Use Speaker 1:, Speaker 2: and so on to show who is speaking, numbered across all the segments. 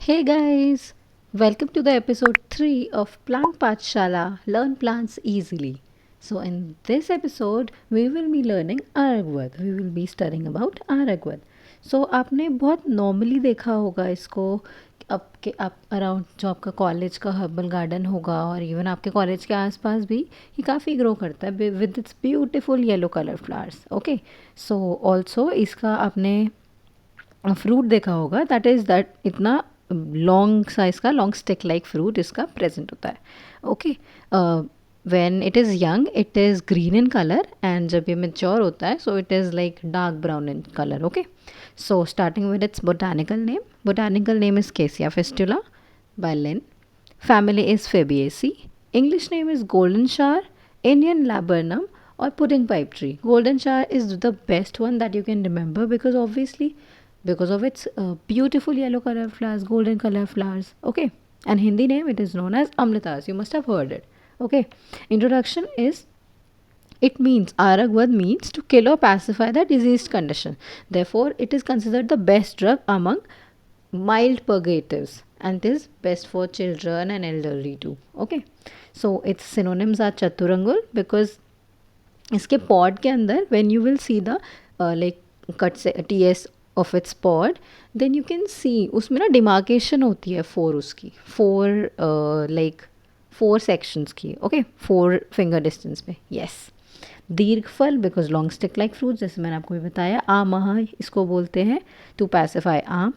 Speaker 1: Hey guys, welcome to the episode 3 of Plant Pathshala Learn Plants Easily. So, in this episode, we will be learning Aragvad. We will be studying about Aragvad. So, आपने बहुत normally देखा होगा इसको आपके आप around जो आपका college का हर्बल गार्डन होगा और इवन आपके कॉलेज के आसपास भी ये काफ़ी ग्रो करता है with its beautiful yellow colour flowers. Okay, so also इसका आपने फ्रूट देखा होगा दैट इतना लॉन्ग साइज का लॉन्ग स्टिक लाइक फ्रूट इसका प्रेजेंट होता है. Okay, when it is young it is green in colour and जब ये मेच्योर होता है so it is like dark brown in colour. Okay, so starting with its botanical name is केसिया fistula by Lynn. Family is Fabaceae. English name is golden shower, Indian laburnum or pudding pipe tree. Golden shower is the best one that you can remember because of its beautiful yellow color flowers, golden color flowers. Okay, and Hindi name it is known as Amritas. You must have heard it. Okay, introduction is it means Aragvad means to kill or pacify the diseased condition. Therefore, it is considered the best drug among mild purgatives and it is best for children and elderly too. Okay, so its synonyms are chaturangul because इसके pod के अंदर when you will see the like cut से ts of its pod then you can see उसमें ना demarcation होती है four sections की. Okay, 4 finger distance पे. Yes, दीर्घफल because long stick like fruit जैसे मैंने आपको भी बताया. आमह इसको बोलते हैं टू पैसिफाई आम.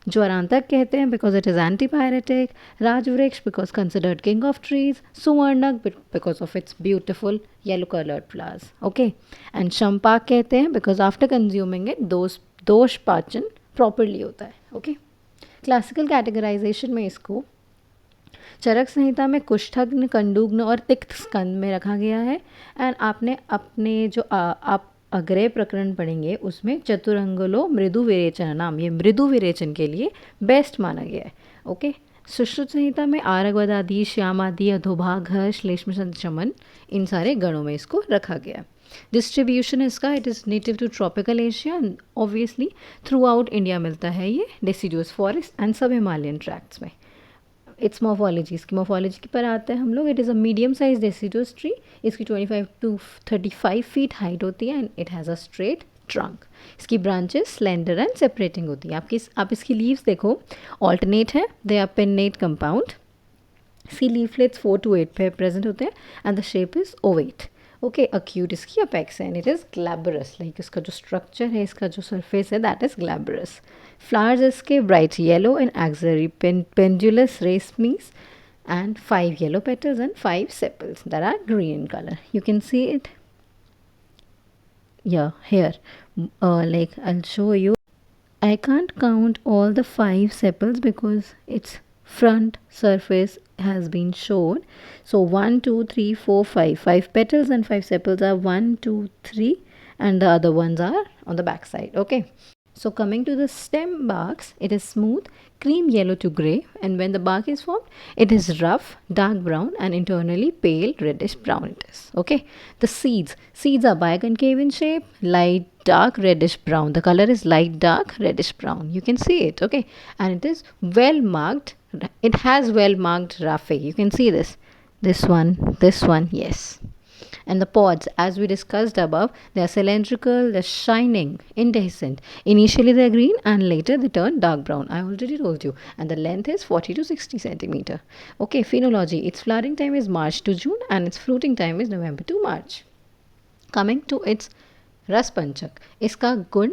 Speaker 1: ज्वरांतक कहते हैं बिकॉज इट इज़ एंटीपायरेटिक. राजवृक्ष because considered king of trees. सुवर्णक because of its beautiful yellow coloured flowers. Okay, and शंपाक कहते हैं बिकॉज आफ्टर कंज्यूमिंग इट दोष पाचन प्रॉपरली होता है. ओके, क्लासिकल कैटेगराइजेशन में इसको चरक संहिता में कुष्ठग्न, कंडुग्न और तिक्त स्कंद में रखा गया है. एंड आपने अपने जो आप अग्रय प्रकरण पढ़ेंगे उसमें चतुरंगलो मृदु विरेचन नाम ये मृदु विरेचन के लिए बेस्ट माना गया है. ओके, सुश्रुत संहिता में आरगवद आदि, श्याम आदि, अधोभाग, श्लेष्म शमन इन सारे गणों में इसको रखा गया. डिस्ट्रीब्यूशन इसका it is native to tropical Asia. Obviously throughout India मिलता है ये deciduous forest and sub Himalayan tracts में. इट्स मॉर्फोलॉजी, इसकी मॉर्फोलॉजी की पर आते हैं हम लोग. It is a medium size deciduous tree. इसकी 25 to 35 फीट हाइट होती है and it has a straight trunk. इसकी ब्रांचेस स्लेंडर एंड सेपरेटिंग होती है. आप इसकी लीव्स देखो ऑल्टरनेट है, they are pennate compound. See leaflets 4 to 8 पे प्रेजेंट होते हैं and the shape is ovate. Okay, acute इसकी अपेक्स है and it is glabrous. Like इसका जो स्ट्रक्चर है, इसका जो सरफेस है दैट इज़ ग्लैबरस. फ्लावर्स इसके bright yellow and axillary pendulous racemes and 5 yellow petals and 5 sepals that are green in color. You can see it here. Like I'll show you. I can't count all the 5 sepals because its front surface has been shown. So 1 2 3 4 5 petals and 5 sepals are 1 2 3 and the other ones are on the back side. Okay, so coming to the stem barks, it is smooth cream yellow to grey, and when the bark is formed it is rough dark brown and internally pale reddish brown it is. Okay, the seeds are biconcave in shape, light dark reddish brown. The color is light dark reddish brown. You can see it. Okay, and it is well marked. It has well marked raphe. You can see this one. Yes, and the pods, as we discussed above, they are cylindrical, they're shining, indehiscent. Initially they're green and later they turn dark brown. I already told you. And the length is 40 to 60 centimeter. Okay, phenology. Its flowering time is March to June and its fruiting time is November to March. Coming to its रस पंचक, इसका गुण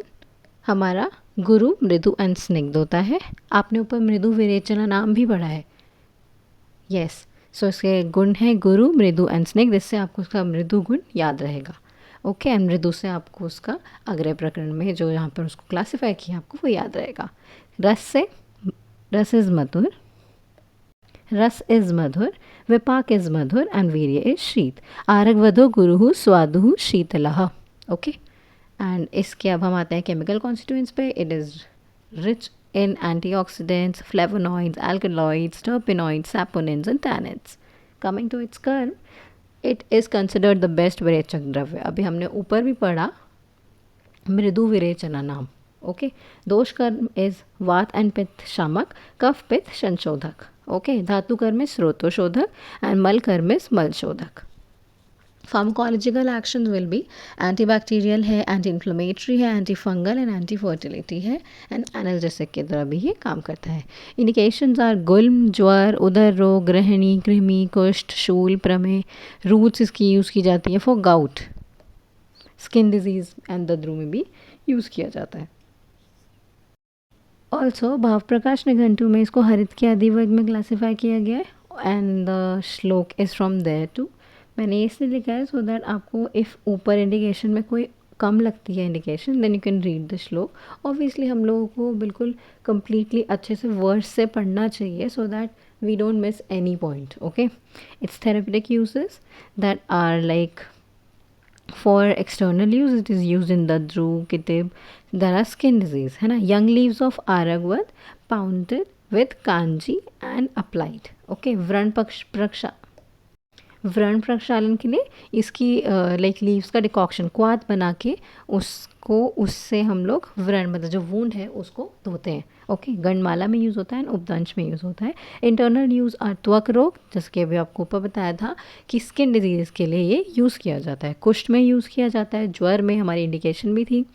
Speaker 1: हमारा गुरु, मृदु and स्निग्ध होता है. आपने ऊपर मृदु विरेचना नाम भी पढ़ा है. यस, सो इसके गुण है गुरु, मृदु एंड स्निग्ध. इससे आपको उसका मृदु गुण याद रहेगा. ओके, एंड मृदु से आपको उसका अग्रय प्रकरण में जो यहाँ पर उसको क्लासीफाई किया आपको वो याद रहेगा. रस इज मधुर, विपाक इज मधुर एंड वीर्य इज शीत. आरगवधो गुरुहु स्वादुहु शीतलः. ओके, एंड इसके अब हम आते हैं केमिकल कॉन्स्टिट्यूएंट्स पे. It is rich in antioxidants, flavonoids, alkaloids, terpenoids, saponins and tannins. Coming to its curve, it is considered the best विरेचक द्रव्य. अभी हमने ऊपर भी पढ़ा मृदु विरेचना नाम. ओके, दोष कर्म इज वात एंड पित्त शामक, कफ पित्त संशोधक। ओके, धातु कर्म इज स्रोतोशोधक एंड मल कर्म इज मलशोधक। Pharmacological actions will be antibacterial है, एंटी इन्फ्लेमेटरी है, anti fungal and anti fertility है, एंड एनाल्जेसिक की तरह भी ये काम करता है। इंडिकेशंस आर गुल्म, ज्वर, उदर रोग, गृहिणी, कृमि, कुष्ठ, शूल, प्रमेह। रूट्स इसकी यूज़ की जाती है for gout, skin disease and दद्रू में भी यूज़ किया जाता है। ऑल्सो भाव प्रकाश निघंटू में इसको हरित के आदि वर्ग में क्लासीफाई किया गया है and the shloka is from there too. मैंने इसलिए लिखा है सो दैट आपको इफ़ ऊपर इंडिकेशन में कोई कम लगती है indication then you can read the shloka. Obviously हम लोगों को बिल्कुल कंप्लीटली अच्छे से वर्ड्स से पढ़ना चाहिए so that we don't miss any point. Okay, its therapeutic uses that are like for external use it is used in dadru, kitib. There are skin disease है ना। young leaves of aragvad pounded with kanji and applied. Okay, व्रण प्रक्षालन के लिए इसकी like leaves का decoction क्वाथ बना के उसको उससे हम लोग व्रण मतलब जो वूंड है उसको धोते हैं। ओके, गंडमाला में यूज़ होता है, उपदंश में यूज़ होता है। इंटरनल यूज़ आर त्वक रोग, जैसे कि अभी आपको ऊपर बताया था कि स्किन डिजीज़ के लिए ये यूज़ किया जाता है। कुष्ठ में यूज़ किया जाता है, ज्वर में हमारी इंडिकेशन भी थी,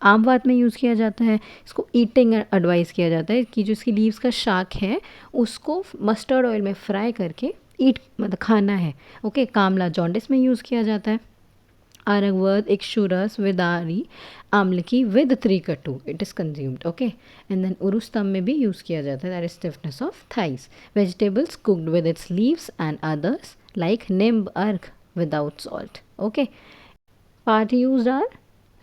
Speaker 1: आमवात में यूज़ किया जाता है। इसको ईटिंग एडवाइस किया जाता है कि जो इसकी लीव्स का शाक है उसको मस्टर्ड ऑयल में फ्राई करके ईट मतलब खाना है। ओके, कामला जॉन्डिस में यूज़ किया जाता है। आरगवद इक्षुरस विदारी आमलकी विद 3 कट्टू it is consumed. Okay, and then उरुस्तम में भी यूज़ किया जाता है, that is stiffness of thighs. Vegetables cooked with its leaves and others like निम्ब अर्क without salt. Okay, part used are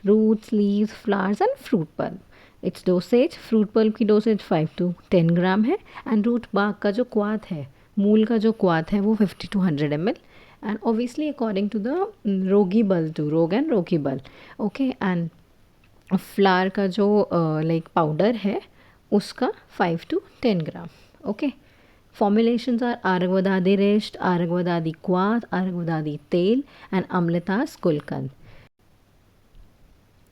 Speaker 1: roots, leaves, flowers and fruit pulp. Its dosage, fruit pulp की dosage 5 to 10 gram है, and root बाग का जो क्वाथ है, मूल का जो क्वाथ है वो 50 to 100 ml, and obviously according to the रोगी बल टू रोग एंड रोगी बल। ओके, एंड फ्लावर का जो लाइक पाउडर है उसका 5 to 10 gram. Okay, formulations are आरगवदादी रेस्ट, आरगवदादी क्वाथ, आरगवदादी तेल एंड अम्लतास गुलकंद।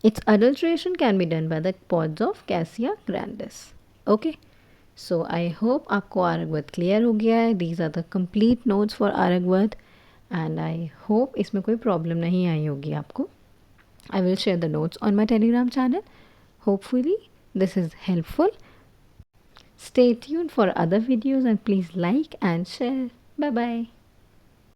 Speaker 1: Its adulteration can be done by the pods of Cassia grandis. Okay, so I hope आपको आरगवद क्लियर हो गया है। These are the complete notes for आरगवद and I hope इसमें कोई प्रॉब्लम नहीं आई होगी आपको। I will share the notes on my Telegram channel. Hopefully this is helpful. Stay tuned for other videos and please like and share. Bye bye.